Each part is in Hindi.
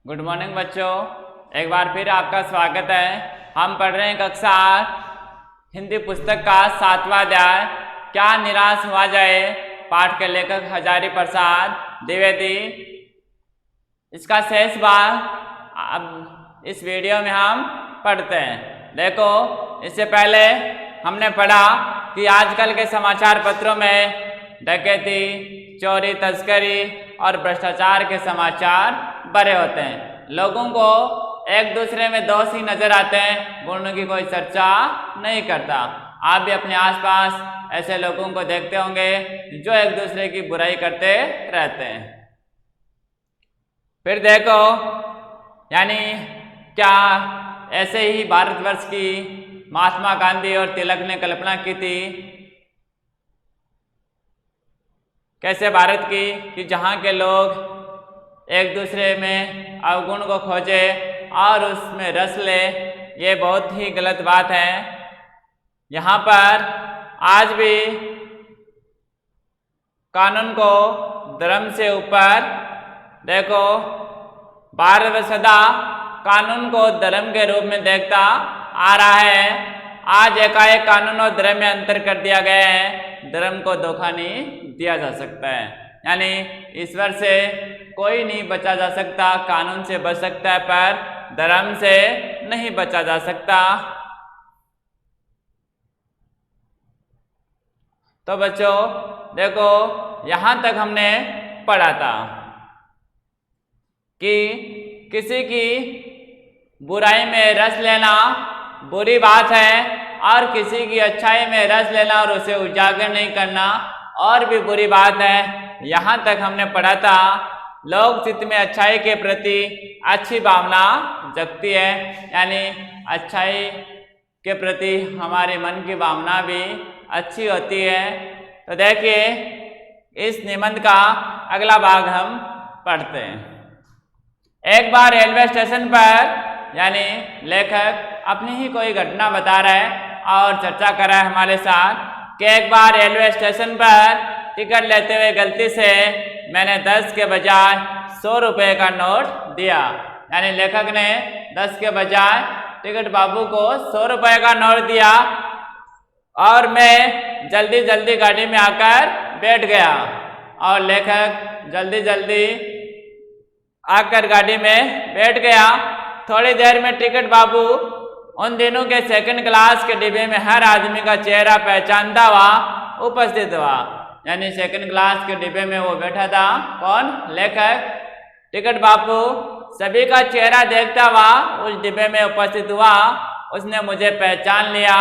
गुड मॉर्निंग बच्चों, एक बार फिर आपका स्वागत है। हम पढ़ रहे हैं कक्षा 8 हिंदी पुस्तक का 7वां अध्याय क्या निराश हुआ जाए, पाठ के लेखक हजारी प्रसाद द्विवेदी। इसका शेष भाग अब इस वीडियो में हम पढ़ते हैं। देखो, इससे पहले हमने पढ़ा कि आजकल के समाचार पत्रों में डकैती, चोरी, तस्करी और भ्रष्टाचार के समाचार भरे होते हैं। लोगों को एक दूसरे में दोष ही नजर आते हैं, गुणों की कोई चर्चा नहीं करता। आप भी अपने आसपास ऐसे लोगों को देखते होंगे जो एक दूसरे की बुराई करते रहते हैं। फिर देखो, यानी क्या ऐसे ही भारतवर्ष की महात्मा गांधी और तिलक ने कल्पना की थी, कैसे भारत की, कि जहाँ के लोग एक दूसरे में अवगुण को खोजे और उसमें रस ले। ये बहुत ही गलत बात है। यहाँ पर आज भी कानून को धर्म से ऊपर, देखो, भारत सदा कानून को धर्म के रूप में देखता आ रहा है। आज एकाएक कानून और धर्म में अंतर कर दिया गया है। धर्म को धोखा नहीं दिया जा सकता है, यानी ईश्वर से कोई नहीं बचा जा सकता। कानून से बच सकता है पर धर्म से नहीं बचा जा सकता। तो बच्चों देखो, यहाँ तक हमने पढ़ा था कि किसी की बुराई में रस लेना बुरी बात है और किसी की अच्छाई में रस लेना और उसे उजागर नहीं करना और भी बुरी बात है। यहाँ तक हमने पढ़ा था लोग चित्त में अच्छाई के प्रति अच्छी भावना जगती है, यानी अच्छाई के प्रति हमारे मन की भावना भी अच्छी होती है। तो देखिए, इस निबंध का अगला भाग हम पढ़ते हैं। एक बार रेलवे स्टेशन पर, यानी लेखक अपनी ही कोई घटना बता रहा है और चर्चा कर रहा है हमारे साथ कि एक बार रेलवे स्टेशन पर टिकट लेते हुए गलती से मैंने 10 के बजाय 100 रुपये का नोट दिया। यानी लेखक ने 10 के बजाय टिकट बाबू को 100 रुपये का नोट दिया और मैं जल्दी जल्दी गाड़ी में आकर बैठ गया और लेखक जल्दी जल्दी आकर गाड़ी में बैठ गया। थोड़ी देर में टिकट बाबू उन दिनों के सेकंड क्लास के डिब्बे में हर आदमी का चेहरा पहचानता हुआ उपस्थित हुआ। यानी सेकंड क्लास के डिब्बे में वो बैठा था, कौन? लेखक। टिकट बाबू सभी का चेहरा देखता हुआ उस डिब्बे में उपस्थित हुआ। उसने मुझे पहचान लिया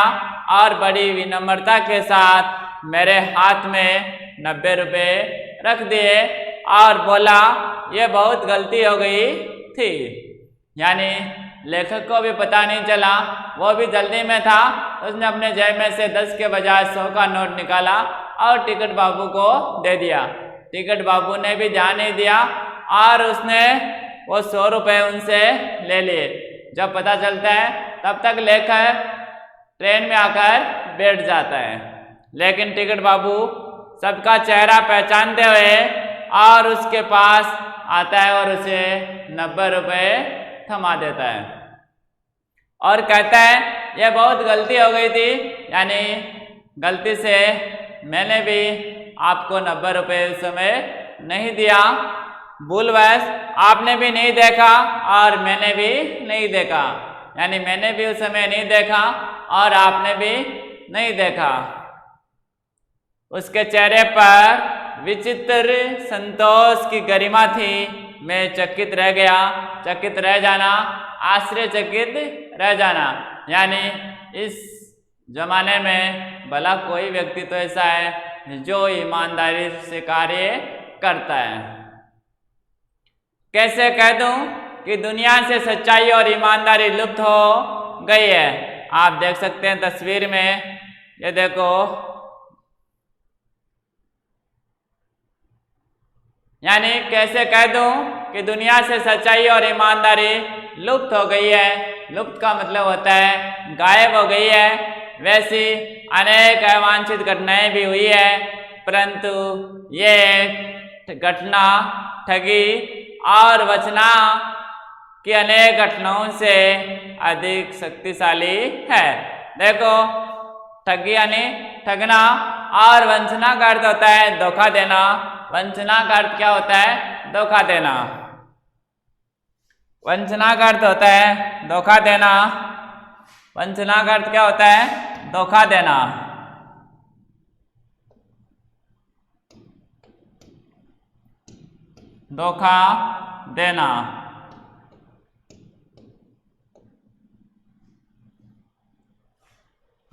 और बड़ी विनम्रता के साथ मेरे हाथ में 90 रुपये रख दिए और बोला, ये बहुत गलती हो गई थी। यानी लेखक को भी पता नहीं चला, वो भी जल्दी में था। उसने अपने जेब में से 10 के बजाय 100 का नोट निकाला और टिकट बाबू को दे दिया। टिकट बाबू ने भी ध्यान नहीं दिया और उसने वो 100 रुपये उनसे ले लिए। जब पता चलता है तब तक लेखक ट्रेन में आकर बैठ जाता है, लेकिन टिकट बाबू सबका चेहरा पहचानते हुए और उसके पास आता है और उसे 90 रुपये थमा देता है और कहता है, यह बहुत गलती हो गई थी। यानी गलती से मैंने भी आपको 90 रुपये उस समय नहीं दिया। भूलवश आपने भी नहीं देखा और मैंने भी नहीं देखा। यानी मैंने भी उस समय नहीं देखा और आपने भी नहीं देखा। उसके चेहरे पर विचित्र संतोष की गरिमा थी। मैं चकित रह गया। चकित रह जाना, आश्चर्यचकित रह जाना। यानी इस जमाने में भला कोई व्यक्ति तो ऐसा है जो ईमानदारी से कार्य करता है। कैसे कह दूं कि दुनिया से सच्चाई और ईमानदारी लुप्त हो गई है। आप देख सकते हैं तस्वीर में, ये देखो, यानी कैसे कह दूं कि दुनिया से सच्चाई और ईमानदारी लुप्त हो गई है। लुप्त का मतलब होता है गायब हो गई है। वैसी अनेक अवांछित घटनाएं भी हुई है, परंतु ये घटना ठगी और कि अनेक घटनाओं से अधिक शक्तिशाली है। देखो, ठगी यानी ठगना, और वंचना का अर्थ होता है धोखा देना। वंचना का अर्थ क्या होता है? धोखा देना। वंचना का अर्थ होता है धोखा देना। वंचना का अर्थ क्या होता है? धोखा देना। धोखा देना।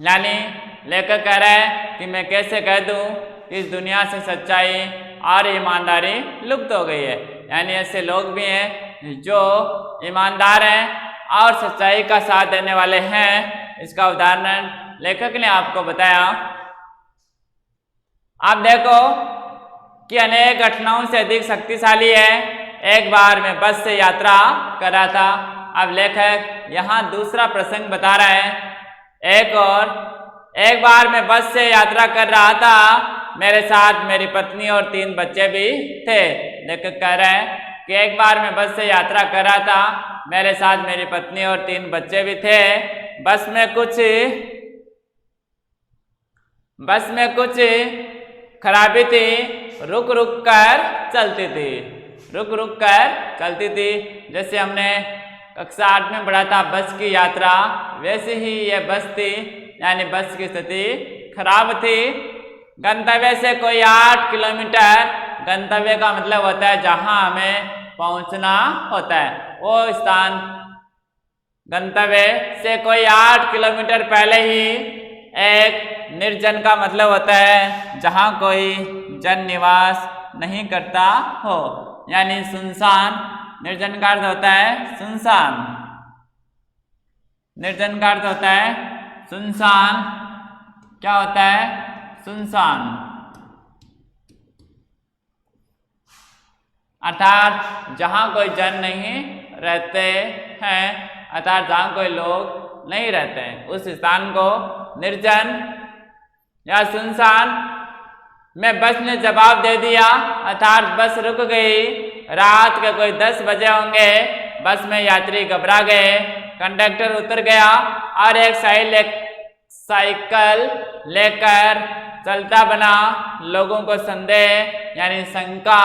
यानी लेखक कह रहा है कि मैं कैसे कह दूं कि इस दुनिया से सच्चाई और ईमानदारी लुप्त हो गई है। यानी ऐसे लोग भी हैं जो ईमानदार हैं और सच्चाई का साथ देने वाले हैं। इसका उदाहरण लेखक ने आपको बताया। आप देखो कि अनेक घटनाओं से अधिक शक्तिशाली है। एक बार मैं बस से यात्रा कर रहा था। अब लेखक यहाँ दूसरा प्रसंग बता रहा है। एक बार मैं बस से यात्रा कर रहा था। मेरे साथ मेरी पत्नी और 3 बच्चे भी थे। लेखक कह रहे हैं कि एक बार मैं बस से यात्रा कर रहा था। मेरे साथ मेरी पत्नी और 3 बच्चे भी थे। बस में कुछ खराबी थी। रुक रुक कर चलती थी। रुक रुक कर चलती थी। जैसे हमने कक्षा 8 में पढ़ा था बस की यात्रा, वैसे ही यह बस थी। यानी बस की स्थिति खराब थी। गंतव्य से कोई 8 किलोमीटर, गंतव्य का मतलब होता है जहां हमें पहुंचना होता है, वो स्थान। गंतव्य से कोई 8 किलोमीटर पहले ही एक निर्जन का मतलब होता है जहां कोई जन निवास नहीं करता हो, यानी सुनसान। निर्जन का अर्थ होता है सुनसान। निर्जन का अर्थ होता है सुनसान। क्या होता है? सुनसान। अर्थात जहां कोई जन नहीं रहते हैं, अर्थात जहां कोई लोग नहीं रहते हैं, उस स्थान को निर्जन या सुनसान। मैं बस ने जवाब दे दिया, अर्थात बस रुक गई। रात के कोई 10 बजे होंगे। बस में यात्री घबरा गए। कंडक्टर उतर गया और एक साइकिल लेकर चलता बना। लोगों को संदेह यानी शंका,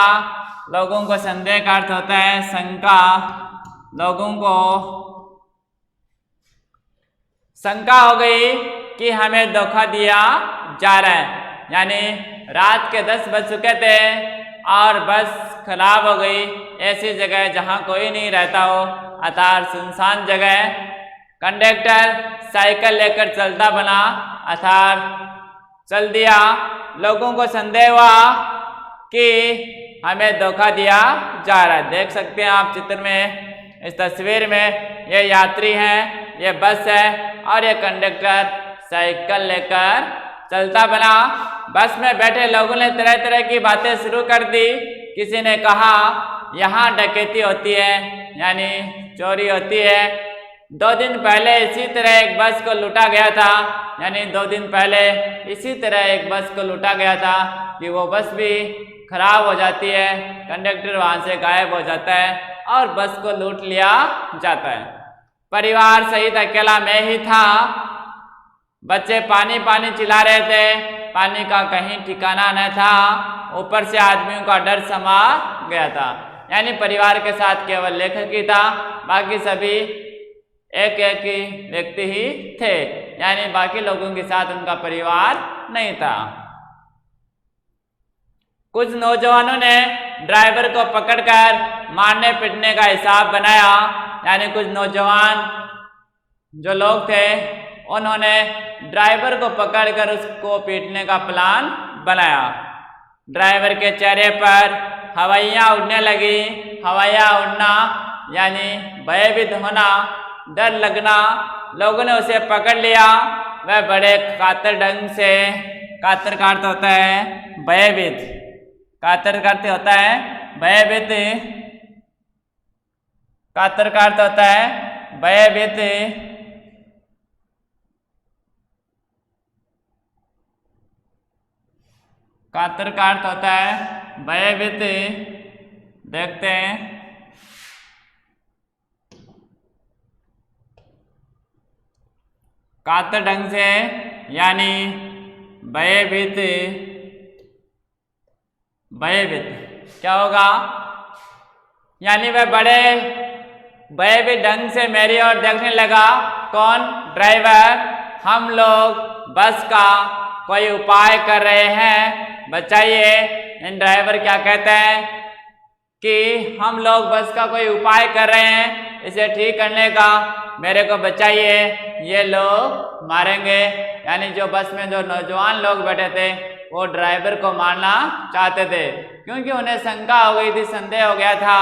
लोगों को संदेह का अर्थ होता है शंका। लोगों को शंका हो गई कि हमें धोखा दिया जा रहा है। यानी रात के 10 बज चुके थे और बस खराब हो गई ऐसी जगह जहां कोई नहीं रहता हो, अर्थात सुनसान जगह। कंडक्टर साइकिल लेकर चलता बना, अर्थात चल दिया। लोगों को संदेह हुआ कि हमें धोखा दिया जा रहा है। देख सकते हैं आप चित्र में, इस तस्वीर में ये यात्री हैं, ये बस है और ये कंडक्टर साइकिल लेकर चलता बना। बस में बैठे लोगों ने तरह तरह की बातें शुरू कर दी। किसी ने कहा यहाँ डकैती होती है, यानी चोरी होती है। 2 दिन पहले इसी तरह एक बस को लूटा गया था, यानी 2 दिन पहले इसी तरह एक बस को लूटा गया था कि वो बस भी खराब हो जाती है। कंडक्टर वहां से गायब हो जाता है और बस को लूट लिया जाता है। परिवार सहित अकेला मैं ही था। बच्चे पानी पानी चिल्ला रहे थे। पानी का कहीं ठिकाना न था। ऊपर से आदमियों का डर समा गया था। यानी परिवार के साथ केवल लेखक ही था, बाकी सभी एक ही व्यक्ति ही थे। यानी बाकी लोगों के साथ उनका परिवार नहीं था। कुछ नौजवानों ने ड्राइवर को पकड़कर मारने पीटने का हिसाब बनाया। यानी कुछ नौजवान जो लोग थे उन्होंने ड्राइवर को पकड़कर उसको पीटने का प्लान बनाया। ड्राइवर के चेहरे पर हवाइयाँ उड़ने लगी। हवाइयाँ उड़ना यानी भयभीत होना, डर लगना। लोगों ने उसे पकड़ लिया। वह बड़े कातर ढंग से, कातर का अर्थ होता है भयभीत, कातर का अर्थ होता है भयभीत, कातर का अर्थ होता है भयभीत। कातर का अर्थ होता है भयभीत। देखते हैं कातर ढंग से यानी भयभीत क्या होगा, यानी वह बड़े भयभीत ढंग से मेरी ओर देखने लगा। कौन? ड्राइवर। हम लोग बस का कोई उपाय कर रहे हैं, बचाइए। इन ड्राइवर क्या कहते हैं कि हम लोग बस का कोई उपाय कर रहे हैं इसे ठीक करने का, मेरे को बचाइए, ये लोग मारेंगे। यानी जो बस में जो नौजवान लोग बैठे थे वो ड्राइवर को मारना चाहते थे, क्योंकि उन्हें शंका हो गई थी, संदेह हो गया था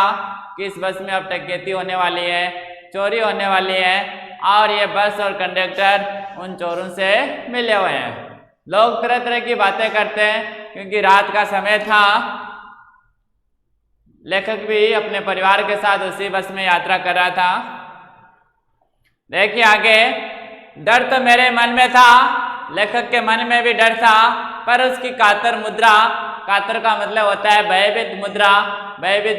कि इस बस में अब डकैती होने वाली है, चोरी होने वाली है, और ये बस और कंडक्टर उन चोरों से मिले हुए हैं। लोग तरह तरह की बातें करते हैं, क्योंकि रात का समय था। लेखक भी अपने परिवार के साथ उसी बस में यात्रा कर रहा था। देखिए आगे, डर तो मेरे मन में था, लेखक के मन में भी डर था, पर उसकी कातर मुद्रा, कातर का मतलब होता है भयभीत मुद्रा, भयभीत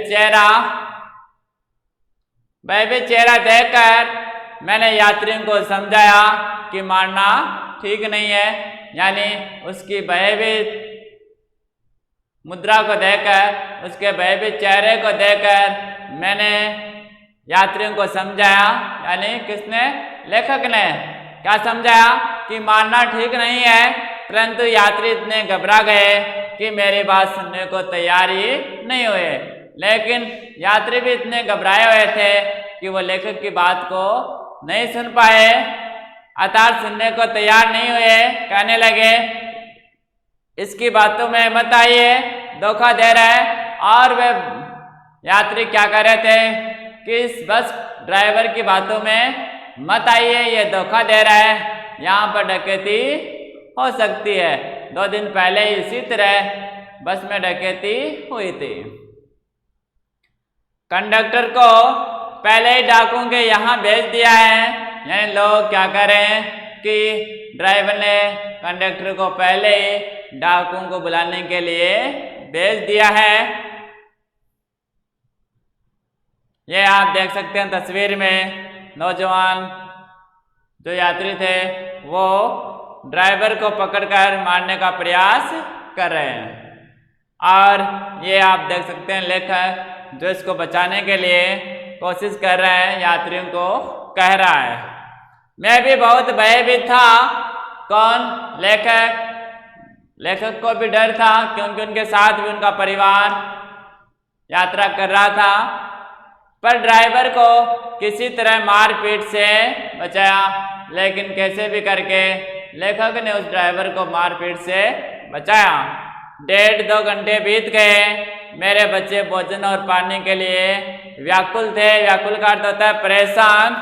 चेहरा देखकर मैंने यात्रियों को समझाया कि मारना ठीक नहीं है। यानी उसकी भयभीत मुद्रा को देखकर, उसके भयभीत चेहरे को देखकर मैंने यात्रियों को समझाया। यानी किसने? लेखक ने। क्या समझाया? कि मारना ठीक नहीं है। परंतु यात्री इतने घबरा गए कि मेरी बात सुनने को तैयार ही नहीं हुए। लेकिन यात्री भी इतने घबराए हुए थे कि वो लेखक की बात को नहीं सुन पाए, अर्थात सुनने को तैयार नहीं हुए। कहने लगे इसकी बातों में मत आइए, धोखा दे रहा है। और वे यात्री क्या कर रहे थे कि इस बस ड्राइवर की बातों में मत आइए, ये धोखा दे रहा है, यहाँ पर डकैती हो सकती है। 2 दिन पहले इसी तरह बस में डकैती हुई थी। कंडक्टर को पहले ही डाकुओं के यहाँ भेज दिया है। यानी लोग क्या करें कि ड्राइवर ने कंडक्टर को पहले ही डाकुओं को बुलाने के लिए भेज दिया है। ये आप देख सकते हैं तस्वीर में, नौजवान जो यात्री थे वो ड्राइवर को पकड़कर मारने का प्रयास कर रहे हैं। और ये आप देख सकते हैं लेखक जो इसको बचाने के लिए कोशिश कर रहा है, यात्रियों को कह रहा है। मैं भी बहुत भयभीत था। कौन? लेखक। लेखक को भी डर था, क्योंकि उनके साथ भी उनका परिवार यात्रा कर रहा था। पर ड्राइवर को किसी तरह मारपीट से बचाया। लेकिन कैसे भी करके लेखक ने उस ड्राइवर को मारपीट से बचाया। 1.5-2 घंटे बीत गए। मेरे बच्चे भोजन और पानी के लिए व्याकुल थे। व्याकुल का अर्थ होता है परेशान।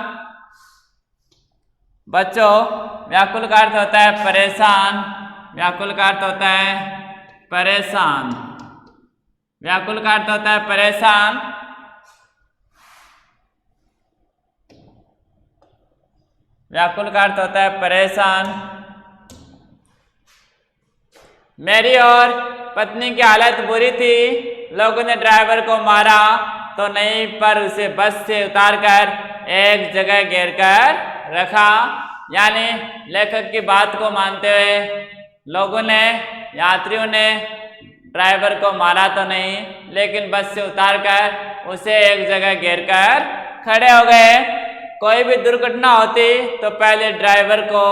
बच्चों, व्याकुल का अर्थ होता है परेशान। व्याकुल का अर्थ होता है परेशान। व्याकुल का अर्थ होता है परेशान। व्याकुल का अर्थ होता है परेशान। मेरी और पत्नी की हालत बुरी थी। लोगों ने ड्राइवर को मारा तो नहीं, पर उसे बस से उतारकर एक जगह घेर कर रखा। यानी लेखक की बात को मानते हुए लोगों ने, यात्रियों ने ड्राइवर को मारा तो नहीं, लेकिन बस से उतारकर उसे एक जगह घेर कर खड़े हो गए। कोई भी दुर्घटना होती तो पहले ड्राइवर को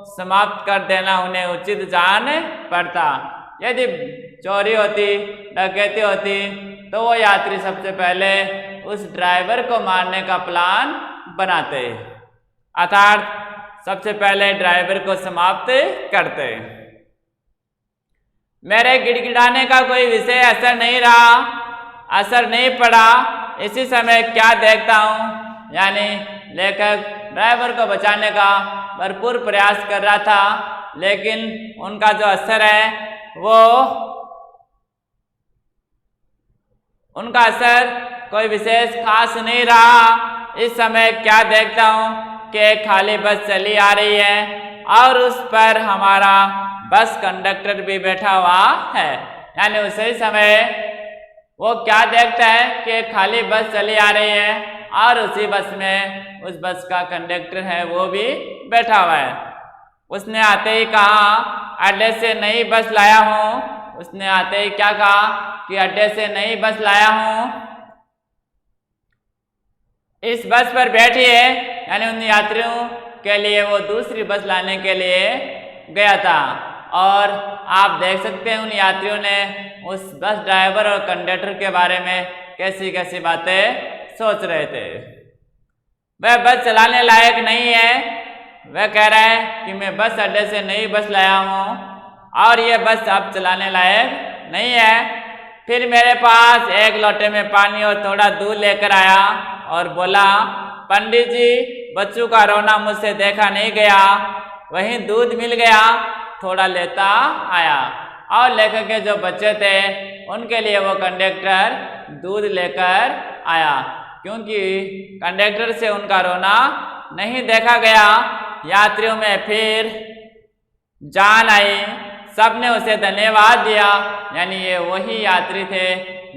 समाप्त कर देना उन्हें उचित जान पड़ता। यदि चोरी होती, डकैती होती, तो वो यात्री सबसे पहले उस ड्राइवर को मारने का प्लान बनाते, अर्थात सबसे पहले ड्राइवर को समाप्त करते। मेरे गिड़गिड़ाने का कोई विशेष असर नहीं रहा, असर नहीं पड़ा। इसी समय क्या देखता हूँ, यानी लेखक ड्राइवर को बचाने का भरपूर प्रयास कर रहा था, लेकिन उनका जो असर है वो, उनका असर कोई विशेष खास नहीं रहा। इस समय क्या देखता हूँ कि एक खाली बस चली आ रही है और उस पर हमारा बस कंडक्टर भी बैठा हुआ है। यानी उसी समय वो क्या देखता है कि एक खाली बस चली आ रही है और उसी बस में उस बस का कंडक्टर है वो भी बैठा हुआ है। उसने आते ही कहा अड्डे से नई बस लाया हूँ। उसने आते ही क्या कहा कि अड्डे से नई बस लाया हूँ, इस बस पर बैठिए। यानी उन यात्रियों के लिए वो दूसरी बस लाने के लिए गया था। और आप देख सकते हैं उन यात्रियों ने उस बस ड्राइवर और कंडक्टर के बारे में कैसी कैसी बातें सोच रहे थे। वह बस चलाने लायक नहीं है। वह कह रहा है कि मैं बस अड्डे से नई बस लाया हूँ और ये बस अब चलाने लायक नहीं है। फिर मेरे पास एक लोटे में पानी और थोड़ा दूध लेकर आया और बोला, पंडित जी, बच्चों का रोना मुझसे देखा नहीं गया। वहीं दूध मिल गया, थोड़ा लेता आया। और लेकर के जो बच्चे थे उनके लिए वो कंडक्टर दूध लेकर आया, क्योंकि कंडक्टर से उनका रोना नहीं देखा गया। यात्रियों में फिर जान आई, सबने उसे धन्यवाद दिया। यानी ये वही यात्री थे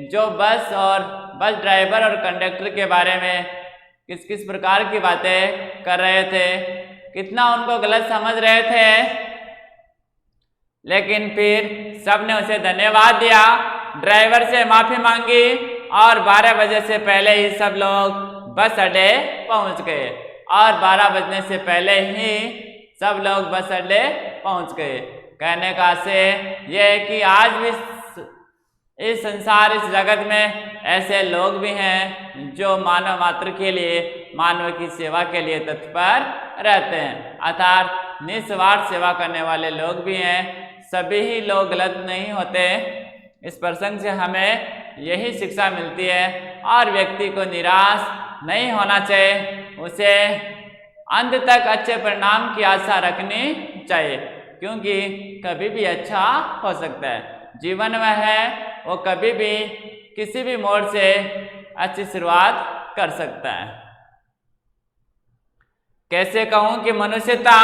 जो बस और बस ड्राइवर और कंडक्टर के बारे में किस किस प्रकार की बातें कर रहे थे, कितना उनको गलत समझ रहे थे। लेकिन फिर सबने उसे धन्यवाद दिया, ड्राइवर से माफ़ी मांगी और 12 बजे से पहले ही सब लोग बस अड्डे पहुंच गए। और 12 बजने से पहले ही सब लोग बस अड्डे पहुंच गए। कहने का से यह है कि आज भी इस संसार, इस जगत में ऐसे लोग भी हैं जो मानव मात्र के लिए, मानव की सेवा के लिए तत्पर रहते हैं, अर्थात निस्वार्थ सेवा करने वाले लोग भी हैं। सभी ही लोग गलत नहीं होते। इस प्रसंग से हमें यही शिक्षा मिलती है और व्यक्ति को निराश नहीं होना चाहिए, उसे अंत तक अच्छे परिणाम की आशा रखनी चाहिए, क्योंकि कभी भी अच्छा हो सकता है। जीवन में है वो कभी भी किसी भी मोड़ से अच्छी शुरुआत कर सकता है। कैसे कहूँ कि मनुष्यता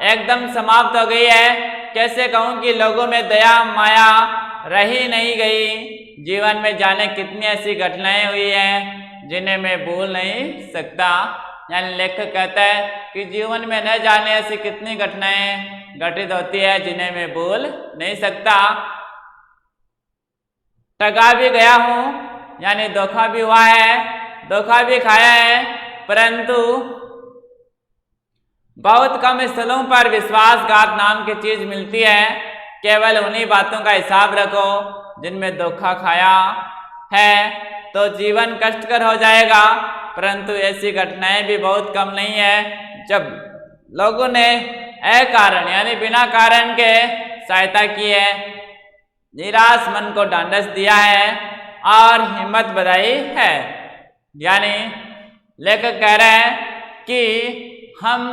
एकदम समाप्त हो गई है, कैसे कहूँ कि लोगों में दया माया रही नहीं गई। जीवन में जाने कितनी ऐसी घटनाएं हुई हैं जिन्हें मैं भूल नहीं सकता। यानी लेखक कहता है कि जीवन में न जाने ऐसी कितनी घटनाएं घटित होती है जिन्हें मैं भूल नहीं सकता। ठगा भी गया हूँ, यानी धोखा भी हुआ है, धोखा भी खाया है, परंतु बहुत कम स्थलों पर विश्वासघात नाम की चीज मिलती है। केवल उन्हीं बातों का हिसाब रखो जिनमें धोखा खाया है, तो जीवन कष्टकर हो जाएगा। परंतु ऐसी घटनाएं भी बहुत कम नहीं है जब लोगों ने अकारण यानी बिना कारण के सहायता की है, निराश मन को ढांढस दिया है और हिम्मत बढ़ाई है। यानी लेखक कह रहे हैं कि हम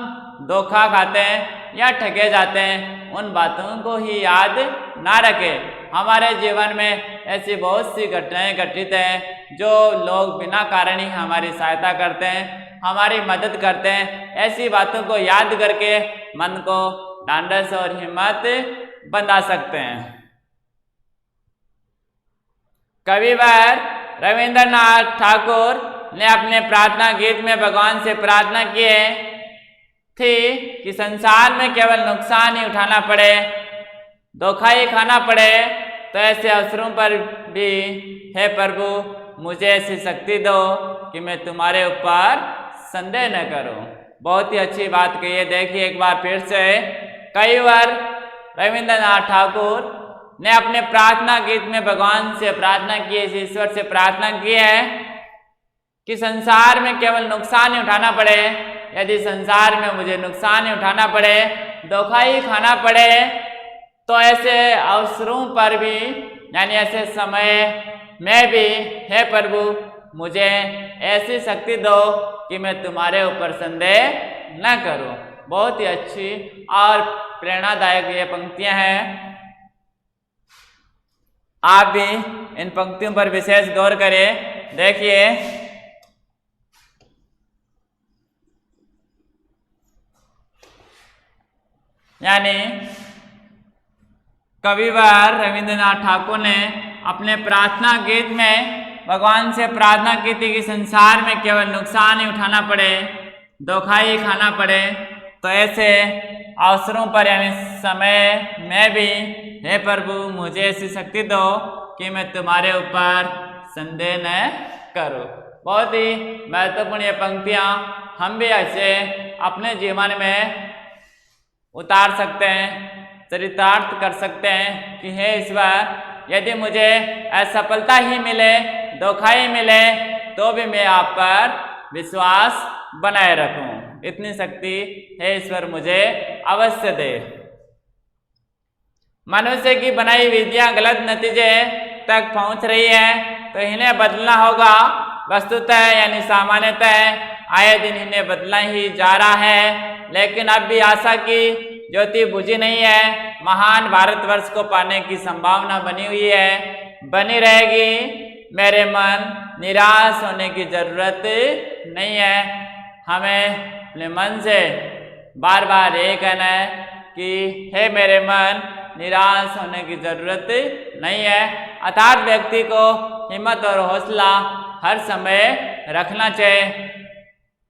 धोखा खाते हैं या ठगे जाते हैं, उन बातों को ही याद ना रखें। हमारे जीवन में ऐसी बहुत सी घटनाएं घटित हैं जो लोग बिना कारण ही हमारी सहायता करते हैं, हमारी मदद करते हैं। ऐसी बातों को याद करके मन को ढांढस और हिम्मत बंधा सकते हैं। कविवर रविंद्रनाथ ठाकुर ने अपने प्रार्थना गीत में भगवान से प्रार्थना की थी कि संसार में केवल नुकसान ही उठाना पड़े, धोखा ही खाना पड़े, तो ऐसे अवसरों पर भी हे प्रभु मुझे ऐसी शक्ति दो कि मैं तुम्हारे ऊपर संदेह न करूं। बहुत ही अच्छी बात कही है। देखिए एक बार फिर से कविवर रविंद्रनाथ ठाकुर ने अपने प्रार्थना गीत में भगवान से प्रार्थना की है, ईश्वर से प्रार्थना की है कि संसार में केवल नुकसान ही उठाना पड़े। यदि संसार में मुझे नुकसान ही उठाना पड़े, धोखा ही खाना पड़े, तो ऐसे अवसरों पर भी यानी ऐसे समय में भी हे प्रभु मुझे ऐसी शक्ति दो कि मैं तुम्हारे ऊपर संदेह न करूं। बहुत ही अच्छी और प्रेरणादायक ये पंक्तियां हैं। आप भी इन पंक्तियों पर विशेष गौर करें। देखिए यानी कविवर रविंद्रनाथ ठाकुर ने अपने प्रार्थना गीत में भगवान से प्रार्थना की थी कि संसार में केवल नुकसान ही उठाना पड़े, धोखा ही खाना पड़े। तो ऐसे अवसरों पर यानी समय में भी हे प्रभु मुझे ऐसी शक्ति दो कि मैं तुम्हारे ऊपर संदेह न करूं। बहुत ही महत्वपूर्ण ये पंक्तियां हम भी ऐसे अपने जीवन में उतार सकते हैं, चरितार्थ कर सकते हैं कि हे ईश्वर, यदि मुझे असफलता ही मिले, धोखा ही मिले, तो भी मैं आप पर विश्वास बनाए रखूं। इतनी शक्ति हे ईश्वर मुझे अवश्य दे। मनुष्य की बनाई विधियां गलत नतीजे तक पहुंच रही है तो इन्हें बदलना होगा। वस्तुतः यानी सामान्यतः आए दिन इन्हें बदलना ही जा रहा है, लेकिन अब भी आशा की ज्योति बुझी नहीं है। महान भारतवर्ष को पाने की संभावना बनी हुई है, बनी रहेगी। मेरे मन निराश होने की जरूरत नहीं है। हमें अपने मन से बार बार ये कहना है कि हे मेरे मन, निराश होने की जरूरत नहीं है। अर्थात व्यक्ति को हिम्मत और हौसला हर समय रखना चाहिए।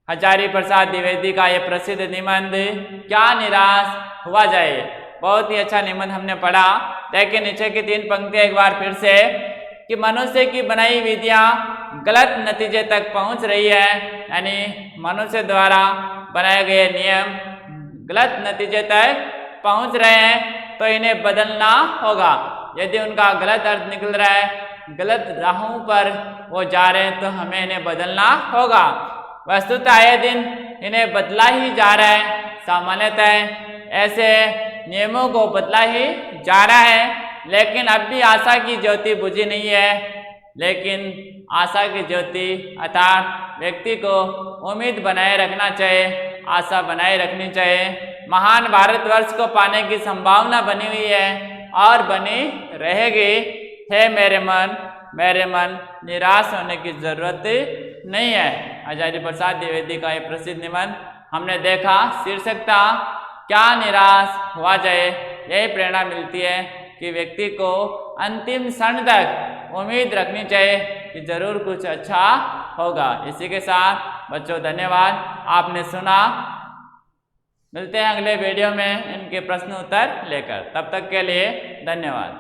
हजारी प्रसाद द्विवेदी का ये प्रसिद्ध निबंध क्या निराश हुआ जाए, बहुत ही अच्छा निबंध हमने पढ़ा। देखिए नीचे की 3 पंक्तियां एक बार फिर से कि मनुष्य की बनाई विधियां गलत नतीजे तक पहुंच रही है, यानी मनुष्य द्वारा बनाए गए नियम गलत नतीजे तक पहुंच रहे हैं तो इन्हें बदलना होगा। यदि उनका गलत अर्थ निकल रहा है, गलत राहों पर वो जा रहे हैं तो हमें इन्हें बदलना होगा। वस्तुतः आए दिन इन्हें बदला ही जा रहा है। सामान्यतः ऐसे नियमों को बदला ही जा रहा है, लेकिन अब भी आशा की ज्योति बुझी नहीं है। लेकिन आशा की ज्योति अर्थात व्यक्ति को उम्मीद बनाए रखना चाहिए, आशा बनाए रखनी चाहिए। महान भारतवर्ष को पाने की संभावना बनी हुई है और बनी रहेगी। हे मेरे मन, निराश होने की जरूरत नहीं है। हजारी प्रसाद द्विवेदी का ये प्रसिद्ध निबंध हमने देखा, शीर्षक था क्या निराश हुआ जाए। यही प्रेरणा मिलती है कि व्यक्ति को अंतिम क्षण तक उम्मीद रखनी चाहिए कि जरूर कुछ अच्छा होगा। इसी के साथ बच्चों धन्यवाद, आपने सुना। मिलते हैं अगले वीडियो में इनके प्रश्न उत्तर लेकर, तब तक के लिए धन्यवाद।